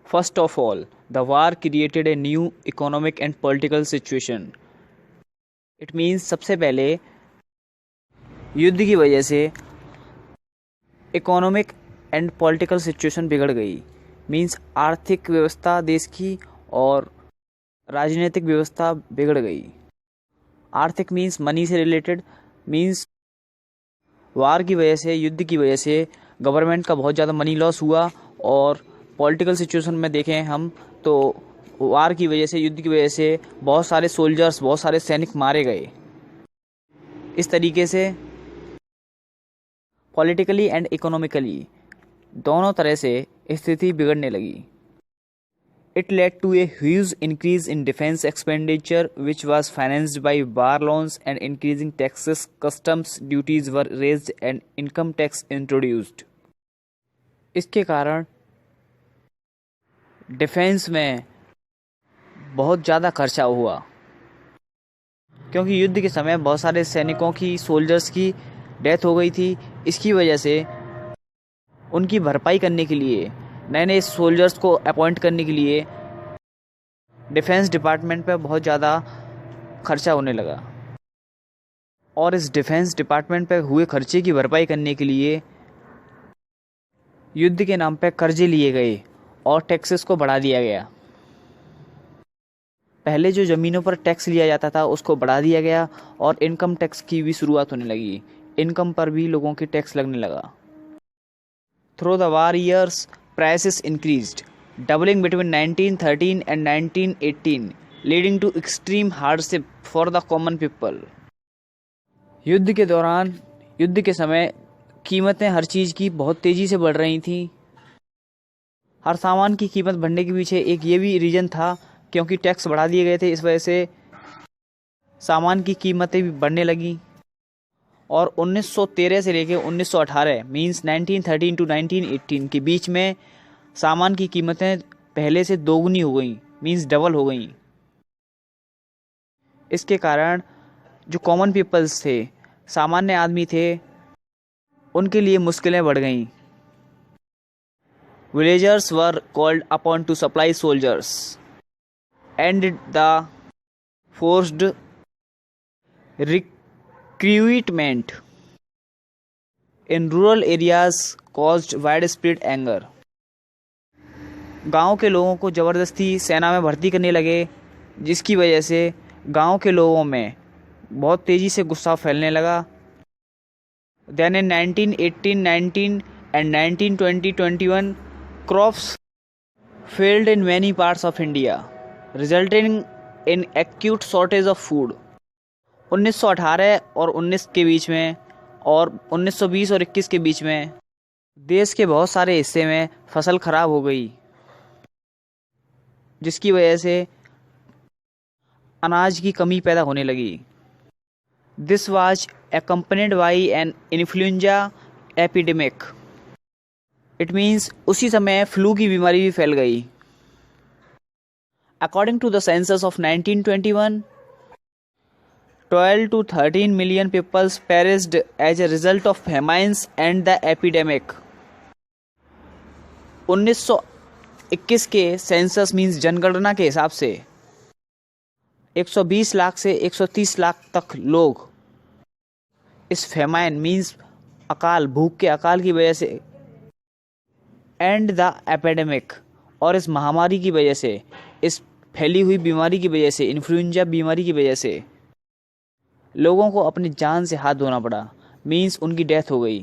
First of all, the war created a new economic and political situation. It means सबसे पहले युद्ध की वजह से इकोनॉमिक एंड पॉलिटिकल सिचुएशन बिगड़ गई। मीन्स आर्थिक व्यवस्था देश की और राजनीतिक व्यवस्था बिगड़ गई। आर्थिक मीन्स मनी से रिलेटेड, मीन्स वार की वजह से, युद्ध की वजह से गवर्नमेंट का बहुत ज़्यादा मनी लॉस हुआ। और पॉलिटिकल सिचुएशन में देखें हम तो वार की वजह से, युद्ध की वजह से बहुत सारे सोल्जर्स, बहुत सारे सैनिक मारे गए। इस तरीके से पॉलिटिकली एंड इकोनॉमिकली दोनों तरह से स्थिति बिगड़ने लगी। It led to a huge increase in defense expenditure, which was financed by war loans, and increasing taxes, customs duties were raised, and income tax introduced. इसके कारण डिफेंस में बहुत ज़्यादा खर्चा हुआ, क्योंकि युद्ध के समय बहुत सारे सैनिकों की, सोल्जर्स की डेथ हो गई थी। इसकी वजह से उनकी भरपाई करने के लिए, नए नए सोल्जर्स को अपॉइंट करने के लिए डिफेंस डिपार्टमेंट पे बहुत ज़्यादा खर्चा होने लगा। और इस डिफेंस डिपार्टमेंट पे हुए खर्चे की भरपाई करने के लिए युद्ध के नाम पे कर्जे लिए गए और टैक्सेस को बढ़ा दिया गया। पहले जो ज़मीनों पर टैक्स लिया जाता था उसको बढ़ा दिया गया और इनकम टैक्स की भी शुरुआत होने लगी। इनकम पर भी लोगों की टैक्स लगने लगा। Through the war years prices increased, doubling between 1913 and 1918, leading to extreme hardship for the common people. युद्ध के दौरान, युद्ध के समय कीमतें हर चीज़ की बहुत तेज़ी से बढ़ रही थीं। हर सामान की कीमत बढ़ने के पीछे एक ये भी रीज़न था, क्योंकि टैक्स बढ़ा दिए गए थे। इस वजह से सामान की कीमतें भी बढ़ने लगीं। और 1913 से लेकर 1918 मींस 1913 टू 1918 के बीच में सामान की कीमतें पहले से दोगुनी हो गई, मींस डबल हो गई। इसके कारण जो कॉमन पीपल्स थे, सामान्य आदमी थे, उनके लिए मुश्किलें बढ़ गईं। Villagers were called upon two supply soldiers and the forced recruitment in rural areas caused widespread anger. गांव के लोगों को ज़बरदस्ती सेना में भर्ती करने लगे, जिसकी वजह से गांव के लोगों में बहुत तेज़ी से गुस्सा फैलने लगा। Then in 1918, 19 and 1920, 21 crops failed in many parts of India, resulting in acute shortage of food. 1918 और 19 के बीच में और 1920 और 21 के बीच में देश के बहुत सारे हिस्से में फसल खराब हो गई, जिसकी वजह से अनाज की कमी पैदा होने लगी। This was accompanied by an influenza epidemic. It means उसी समय फ्लू की बीमारी भी फैल गई। According to the census of 1921, 12 to 13 million people perished as a result of famines and the epidemic. 1921 के सेंसस मींस जनगणना के हिसाब से 120 लाख से 130 लाख तक लोग इस फेमाइन मींस अकाल, भूख के अकाल की वजह से, एंड द एपिडेमिक और इस महामारी की वजह से, इस फैली हुई बीमारी की वजह से, इन्फ्लुएंजा बीमारी की वजह से लोगों को अपनी जान से हाथ धोना पड़ा। मींस उनकी डेथ हो गई।